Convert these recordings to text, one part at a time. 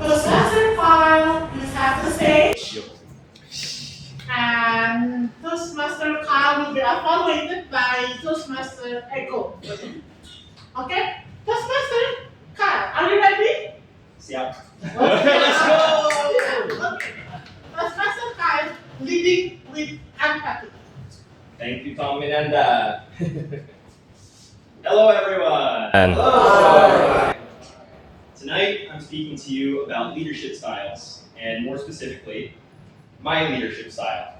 Toastmaster Carl, please have the stage. And Toastmaster Carl will be evaluated by Toastmaster Echo. Okay? Toastmaster Carl, are you ready? Siap. Okay, let's go! Okay. Toastmaster Carl, leading with empathy. Thank you, Tom Miranda. Hello, everyone. Hello. Tonight, I'm speaking to you about leadership styles, and more specifically, my leadership style.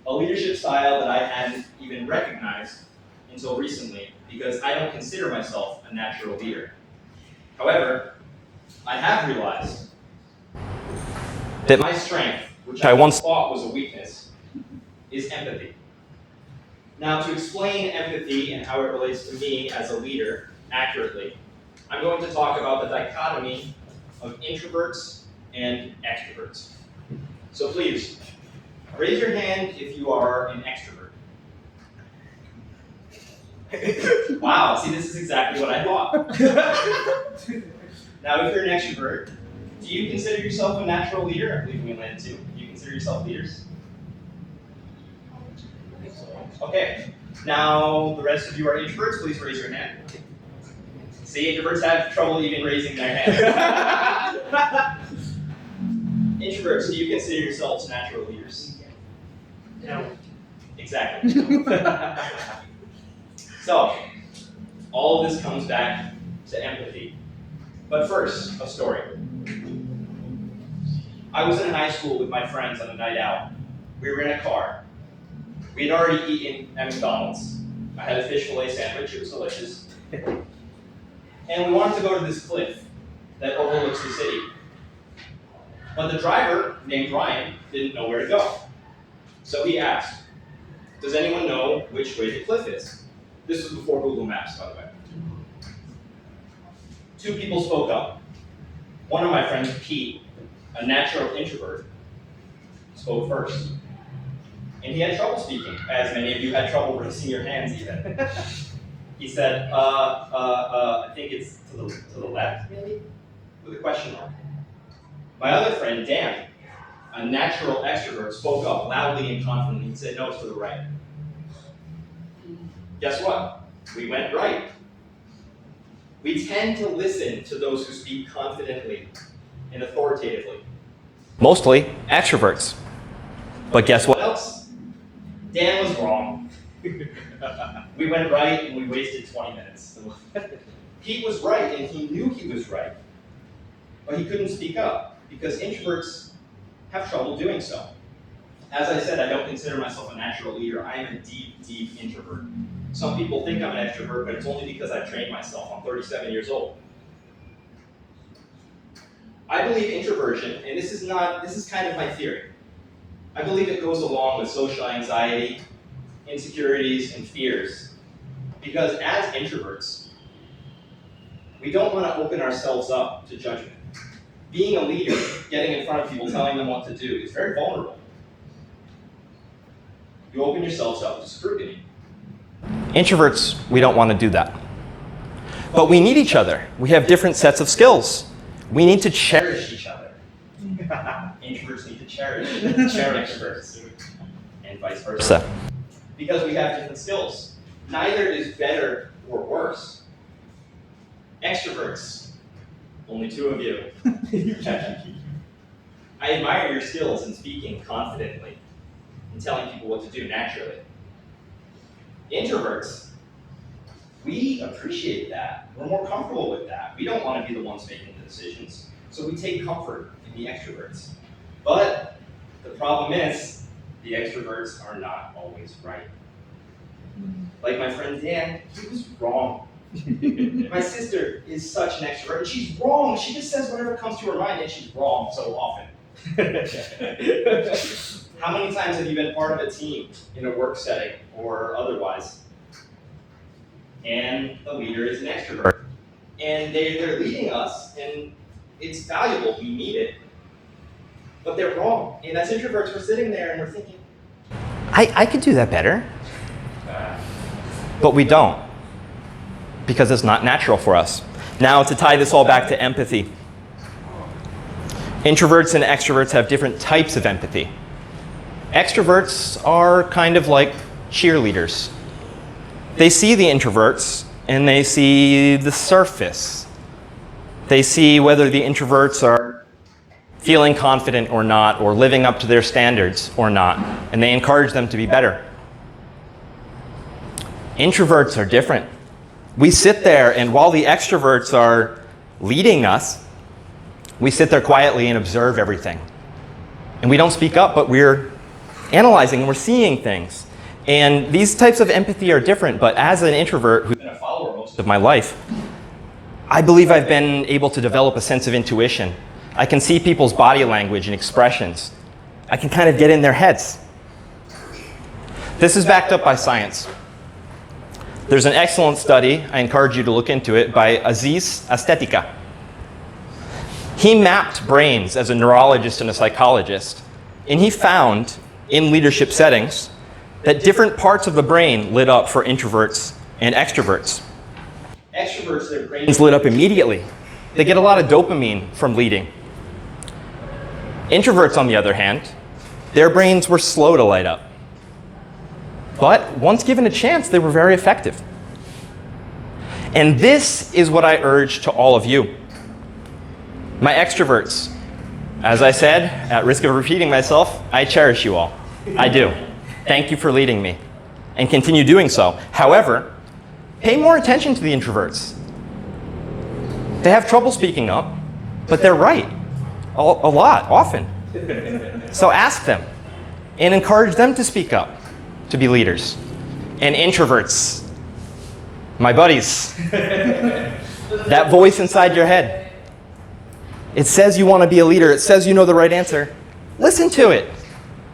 A leadership style that I hadn't even recognized until recently because I don't consider myself a natural leader. However, I have realized that my strength, which I once thought was a weakness, is empathy. Now, to explain empathy and how it relates to me as a leader accurately, I'm going to talk about the dichotomy of introverts and extroverts. So please, raise your hand if you are an extrovert. Wow, see, this is exactly what I thought. Now, if you're an extrovert, do you consider yourself a natural leader? I believe we landed too. Do you consider yourself leaders? Okay. Now, the rest of you are introverts. Please raise your hand. See, introverts have trouble even raising their hand. Introverts, do you consider yourselves natural leaders? No. Exactly. So, all of this comes back to empathy. But first, a story. I was in high school with my friends on a night out. We were in a car. We had already eaten at McDonald's. I had a fish fillet sandwich, it was delicious. And we wanted to go to this cliff that overlooks the city. But the driver, named Ryan, didn't know where to go. So he asked, does anyone know which way the cliff is? This was before Google Maps, by the way. Two people spoke up. One of my friends, Pete, a natural introvert, spoke first. And he had trouble speaking, as many of you had trouble raising your hands even. He said, I think it's to the left, maybe? With a question mark. My other friend, Dan, a natural extrovert, spoke up loudly and confidently and said, no, it's to the right. Guess what? We went right. We tend to listen to those who speak confidently and authoritatively. Mostly extroverts. But guess what? What else? Dan was wrong. We went right and we wasted 20 minutes. Pete was right and he knew he was right. But he couldn't speak up because introverts have trouble doing so. As I said, I don't consider myself a natural leader. I am a deep, deep introvert. Some people think I'm an extrovert, but it's only because I've trained myself. I'm 37 years old. I believe introversion, and this is kind of my theory. I believe it goes along with social anxiety, insecurities, and fears. Because as introverts, we don't want to open ourselves up to judgment. Being a leader, getting in front of people, telling them what to do, is very vulnerable. You open yourselves up to scrutiny. Introverts, we don't want to do that. But we need each other. We have different sets of skills. We need to cherish each other. Introverts need to cherish extroverts, and vice versa. Because we have different skills. Neither is better or worse. Extroverts, only two of you. I admire your skills in speaking confidently and telling people what to do naturally. Introverts, we appreciate that. We're more comfortable with that. We don't want to be the ones making the decisions, so we take comfort in the extroverts. But the problem is, the extroverts are not always right. Like my friend Dan, he was wrong. My sister is such an extrovert, and she's wrong. She just says whatever comes to her mind, and she's wrong so often. How many times have you been part of a team in a work setting or otherwise? And the leader is an extrovert. And they're leading us, and it's valuable, we need it. But they're wrong. And as introverts, we're sitting there and we're thinking, I could do that better. But we don't. Because it's not natural for us. Now, to tie this all back to empathy. Introverts and extroverts have different types of empathy. Extroverts are kind of like cheerleaders. They see the introverts and they see the surface. They see whether the introverts are feeling confident or not, or living up to their standards or not, and they encourage them to be better. Introverts are different. We sit there, and while the extroverts are leading us, we sit there quietly and observe everything. And we don't speak up, but we're analyzing and we're seeing things. And these types of empathy are different, but as an introvert who's been a follower most of my life, I believe I've been able to develop a sense of intuition. I can see people's body language and expressions. I can kind of get in their heads. This is backed up by science. There's an excellent study, I encourage you to look into it, by Aziz Estetica. He mapped brains as a neurologist and a psychologist, and he found in leadership settings that different parts of the brain lit up for introverts and extroverts. Extroverts, their brains lit up immediately. They get a lot of dopamine from leading. Introverts, on the other hand, their brains were slow to light up. But once given a chance, they were very effective. And this is what I urge to all of you. My extroverts, as I said, at risk of repeating myself, I cherish you all. I do. Thank you for leading me, and continue doing so. However, pay more attention to the introverts. They have trouble speaking up, but they're right. A lot, often. So ask them, and encourage them to speak up, to be leaders. And introverts, my buddies, that voice inside your head, it says you want to be a leader. It says you know the right answer. Listen to it.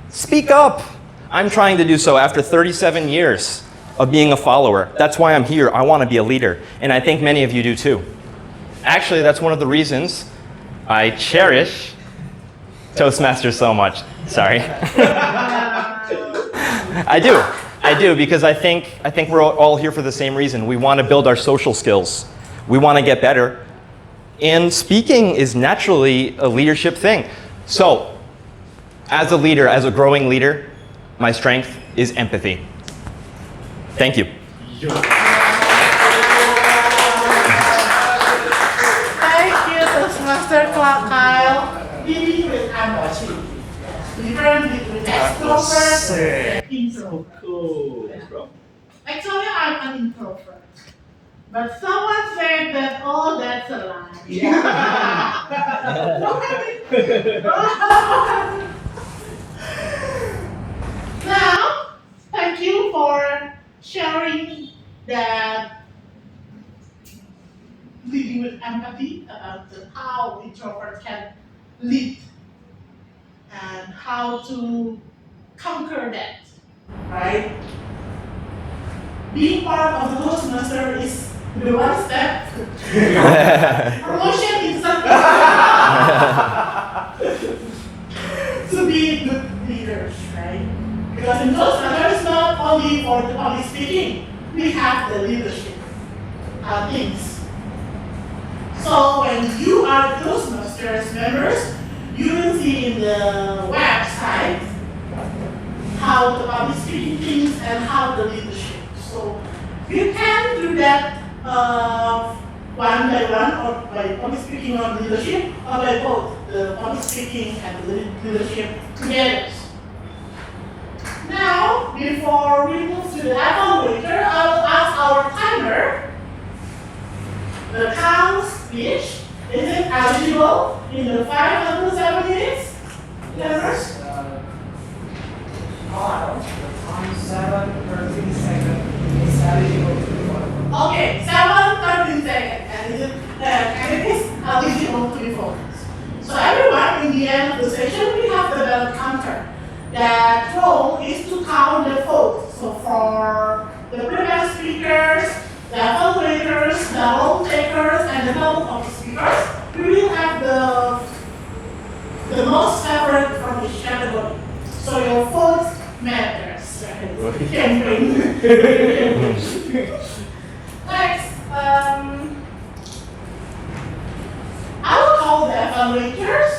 Speak up. I'm trying to do so after 37 years of being a follower. That's why I'm here. I want to be a leader. And I think many of you do too. Actually, that's one of the reasons I cherish Toastmasters so much. Sorry. I do, because I think we're all here for the same reason. We want to build our social skills. We want to get better. And speaking is naturally a leadership thing. So, as a leader, as a growing leader, my strength is empathy. Thank you. Toastmaster Kyle, leading with empathy. Different between extrovert and introvert. Cool. Thanks, bro. Actually, I'm an introvert. But someone said that, oh, that's a lie. Now, thank you for sharing that leading with empathy about how introverts can lead and how to conquer that, right? Being part of the Toastmaster is the one step. Promotion is to be good leaders, right? Because in Toastmaster, it's not only for the public speaking. We have the leadership things. So when you are Toastmasters members, you will see in the website how the public speaking things and how the leadership. So you can do that one by one, or by public speaking or leadership, or by both the public speaking and the leadership together. Now, before we move to the evaluator, I'll ask our timer. The count speech, is it eligible in the 5 to 7 minutes? Members? On 7:13 seconds is eligible to be voted. Okay, 7:13 seconds, and it is eligible to be voted. So everyone, in the end of the session, we have the ballot counter. That role is to count the votes. So for the previous speakers, the evaluators, the roll takers, and the total of the speakers, we will have the most favorite from each category. So your vote matters. Campaign. Next, I will call the evaluators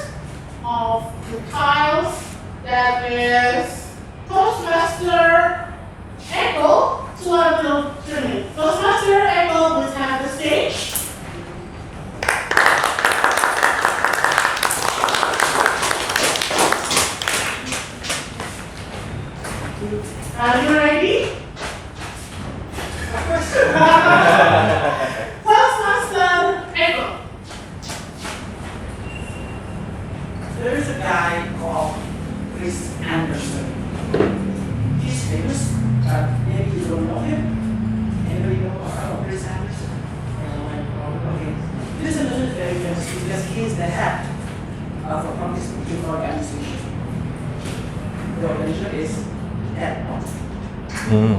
that is Toastmaster Echo to our little journey. Toastmaster Echo will have the stage. Are you ready? Toastmaster Echo. There's a guy called Chris Anderson. He's famous, but maybe you don't know him. Anybody know Chris Anderson? Okay. Chris Anderson is very famous because he is the head of a public speaking organization. The organization is TED. Mm.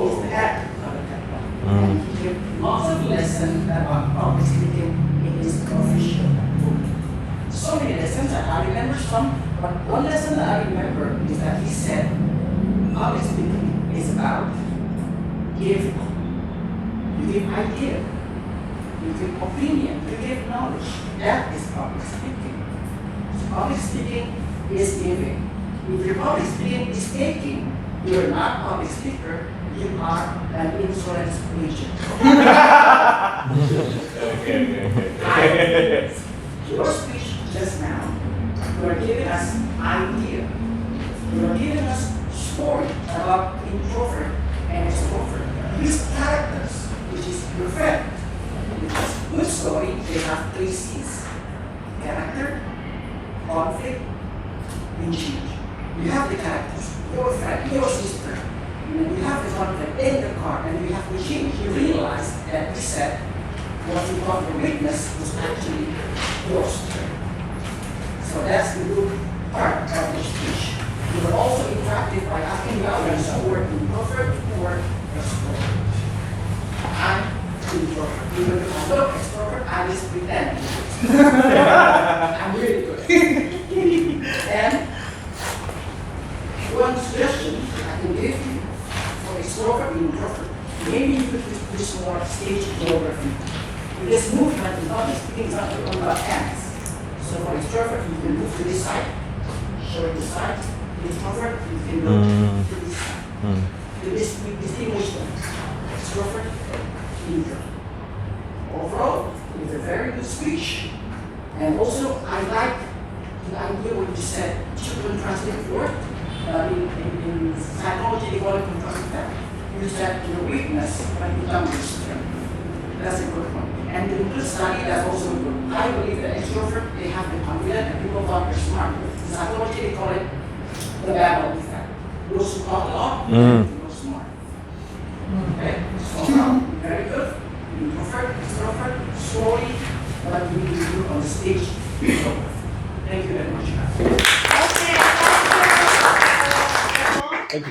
He's the head of the TED. And he gives lots of lessons about public speaking in his official book. So many lessons that I remember some, but one lesson that I remember is that he said, public speaking is about giving. You give idea, you give opinion, you give knowledge. That is public speaking. So public speaking is giving. If your public speaking is taking, you're not a public speaker, you are an insurance agent. Okay. Your speech just now, you are giving us idea. You are giving us story about introvert and extrovert. These characters, which is your friend. Because good story, they have 3 C's. Character, conflict, and change. You have the characters, your friend, your sister. And then you have the conflict in the car, and you have the change. You realize that we said what you call the weakness was actually your strength. So that's the good part of the speech. You were also interactive by asking the others who were introvert or extrovert. I'm introvert. Even if I look extrovert, I just pretend. I'm really good. And one suggestion I can give you for extrovert and introvert, maybe you could use more stage geography. This movement is not just speaking, it's not only about hands. So for extrovert, you can move to this side, show this side. Introvert, you can go to this side. To distinguish them. Extrovert, introvert. Overall, it's a very good speech. And also, I like the idea what you said, two contrasting word. In psychology, they call it contrasting fact. You said your weakness might become your strength. That's a good one. And the good study, that's also good. I believe that extrovert, they have the confidence and people thought they're smart. In psychology, they call it the Babel effect. Those who talk a lot, they're smart. Okay? So now, very good. Introvert, extrovert, slowly, but we will do on the stage. Thank you very much. Okay.